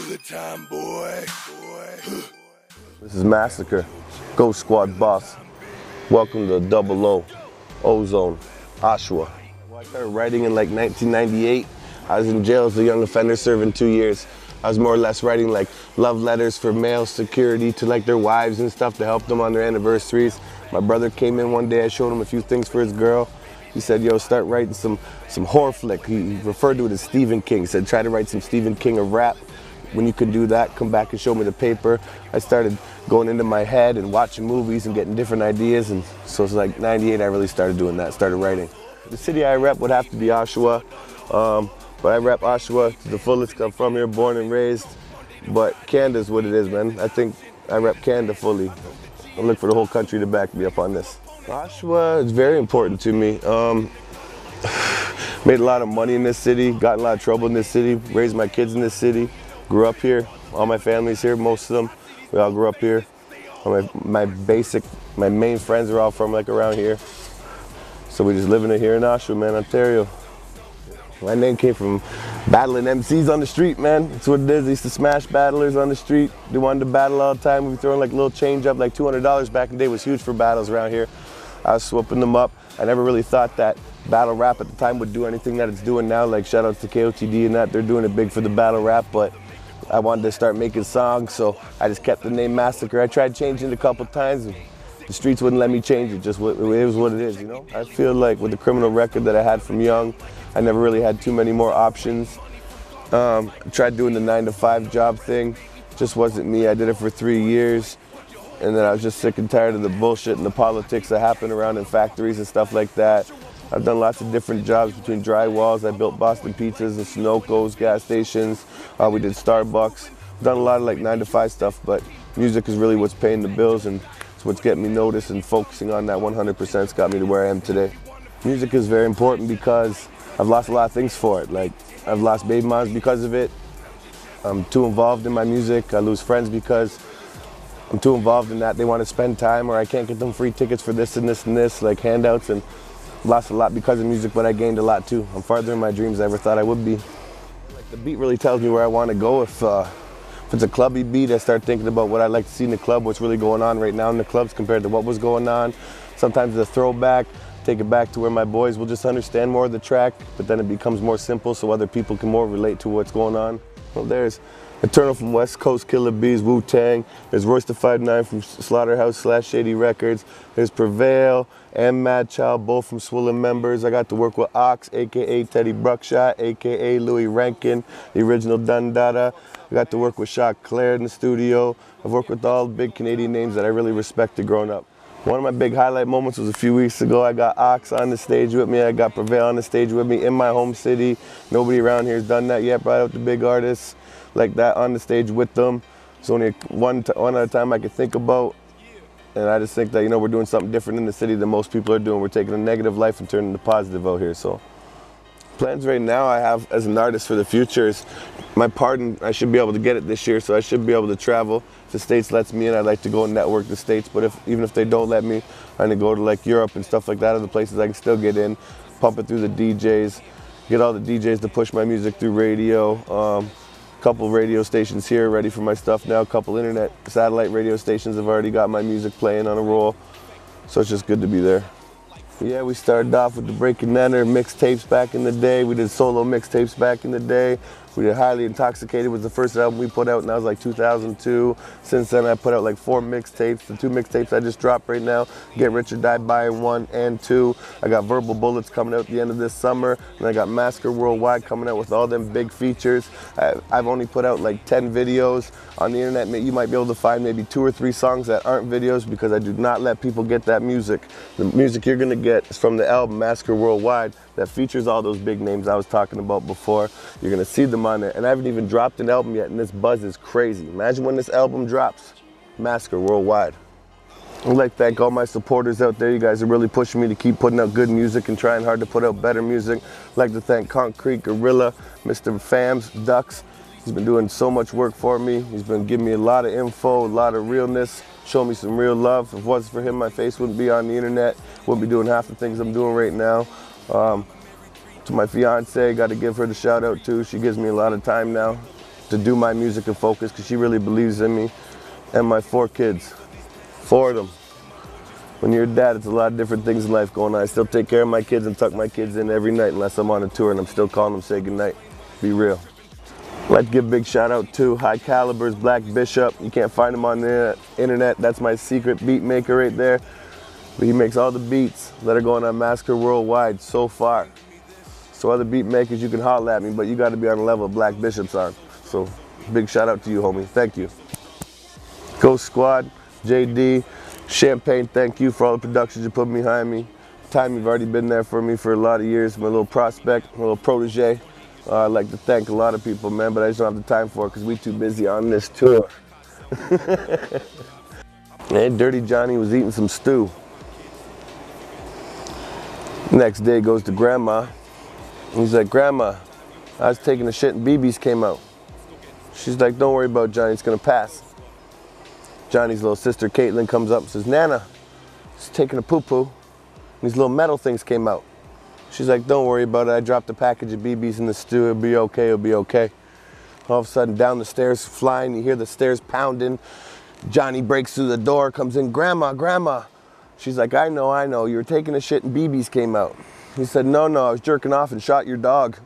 Good time, boy. This is Massacre, Ghost Squad boss. Welcome to Double O, Ozone, Oshawa. I started writing in like 1998. I was in jail as a young offender serving 2 years. I was more or less writing like love letters for male security to like their wives and stuff to help them on their anniversaries. My brother came in one day, I showed him a few things for his girl. He said, yo, start writing some horror flick. He referred to it as Stephen King. He said, try to write some Stephen King of rap. When you can do that, come back and show me the paper. I started going into my head and watching movies and getting different ideas. And so it's like 98, I really started doing that, started writing. The city I rep would have to be Oshawa. But I rep Oshawa to the fullest. I'm from here, born and raised. But Canada's what it is, man. I think I rep Canada fully. I look for the whole country to back me up on this. Oshawa is very important to me. Made a lot of money in this city, got in a lot of trouble in this city, raised my kids in this city, grew up here. All my family's here, most of them. We all grew up here. My main friends are all from like around here. So we just living it here in Oshawa, man, Ontario. My name came from battling MCs on the street, man. That's what it is. I used to smash battlers on the street. They wanted to battle all the time. We were throwing like a little change up, like $200 back in the day was huge for battles around here. I was swooping them up. I never really thought that battle rap at the time would do anything that it's doing now. Like shout outs to KOTD and that, they're doing it big for the battle rap, but I wanted to start making songs, so I just kept the name Massacre. I tried changing it a couple times, and the streets wouldn't let me change it. Just it was what it is, you know? I feel like with the criminal record that I had from young, I never really had too many more options. I tried doing the 9-to-5 job thing, just wasn't me. I did it for 3 years, and then I was just sick and tired of the bullshit and the politics that happened around in factories and stuff like that. I've done lots of different jobs between drywalls. I built Boston Pizzas and Sunoco's, gas stations. We did Starbucks. I've done a lot of like 9-to-5 stuff, but music is really what's paying the bills, and it's what's getting me noticed, and focusing on that 100% has got me to where I am today. Music is very important because I've lost a lot of things for it. Like I've lost baby moms because of it. I'm too involved in my music. I lose friends because I'm too involved in that. They want to spend time, or I can't get them free tickets for this and this and this, like handouts, and lost a lot because of music, but I gained a lot too. I'm farther in my dreams than I ever thought I would be. Like the beat really tells me where I want to go. If it's a clubby beat, I start thinking about what I'd like to see in the club, what's really going on right now in the clubs compared to what was going on. Sometimes the throwback, take it back to where my boys will just understand more of the track, but then it becomes more simple so other people can more relate to what's going on. Well, there's Eternal from West Coast, Killer Bees, Wu-Tang. There's Royce the 5'9" from Slaughterhouse/Shady Records. There's Prevail and Mad Child, both from Swollen members. I got to work with Ox, aka Teddy Bruckshot, aka Louis Rankin, the original Dundada. I got to work with Shock Claire in the studio. I've worked with all the big Canadian names that I really respected growing up. One of my big highlight moments was a few weeks ago. I got Ox on the stage with me. I got Prevail on the stage with me in my home city. Nobody around here has done that yet. Brought out the big artists like that on the stage with them. It's only one other time I could think about. And I just think that, you know, we're doing something different in the city than most people are doing. We're taking a negative life and turning it positive out here. So plans right now I have as an artist for the future is my Part1. I should be able to get it this year, so I should be able to travel. If the States lets me in, I'd like to go and network the States. But even if they don't let me, I'm gonna go to like Europe and stuff like that, other places I can still get in, pump it through the DJs, get all the DJs to push my music through radio. Couple radio stations here ready for my stuff now. Couple internet satellite radio stations have already got my music playing on a roll. So it's just good to be there. Yeah, we started off with the Break and Enter mixtapes back in the day. We did solo mixtapes back in the day. We did Highly Intoxicated was the first album we put out, and that was like 2002. Since then I put out like 4 mixtapes. The 2 mixtapes I just dropped right now, Get Rich or Die Buying 1 and 2. I got Verbal Bullets coming out at the end of this summer, and I got Massacre Worldwide coming out with all them big features. I've only put out like 10 videos on the internet. You might be able to find maybe 2 or 3 songs that aren't videos because I do not let people get that music. The music you're gonna get is from the album Massacre Worldwide that features all those big names I was talking about before. You're gonna see them on there, and I haven't even dropped an album yet, and this buzz is crazy. Imagine when this album drops. Massacre Worldwide. I'd like to thank all my supporters out there. You guys are really pushing me to keep putting out good music and trying hard to put out better music. I'd like to thank Concrete Gorilla, Mr. Fams, Ducks. He's been doing so much work for me. He's been giving me a lot of info, a lot of realness, showing me some real love. If it wasn't for him, my face wouldn't be on the internet, wouldn't be doing half the things I'm doing right now. To my fiance, got to give her the shout out too. She gives me a lot of time now. to do my music and focus, because she really believes in me. And my 4 kids, 4 of them. When you're a dad, it's a lot of different things in life going on. I still take care of my kids and tuck my kids in every night unless I'm on a tour, and I'm still calling them, say goodnight. Be real. I'd like to give a big shout out to High Caliber's Black Bishop. You can't find him on the internet. That's my secret beat maker right there. But he makes all the beats that are going on Massacre worldwide so far. So other beat makers, you can holler at me, but you got to be on the level of Black Bishop's on. So big shout out to you, homie. Thank you. Ghost Squad, JD, Champagne, thank you for all the productions you put behind me. Time, you've already been there for me for a lot of years. My little prospect, my little protege. I'd like to thank a lot of people, man, but I just don't have the time for it because we too busy on this tour. And Dirty Johnny was eating some stew. Next day goes to Grandma. He's like, Grandma, I was taking a shit and BBs came out. She's like, don't worry about Johnny, it's gonna pass. Johnny's little sister Caitlin comes up and says, Nana, he's taking a poo-poo, and these little metal things came out. She's like, don't worry about it, I dropped a package of BBs in the stew, it'll be okay, it'll be okay. All of a sudden, down the stairs, flying, you hear the stairs pounding. Johnny breaks through the door, comes in, Grandma, Grandma. She's like, I know, you were taking a shit and BBs came out. He said, no, I was jerking off and shot your dog.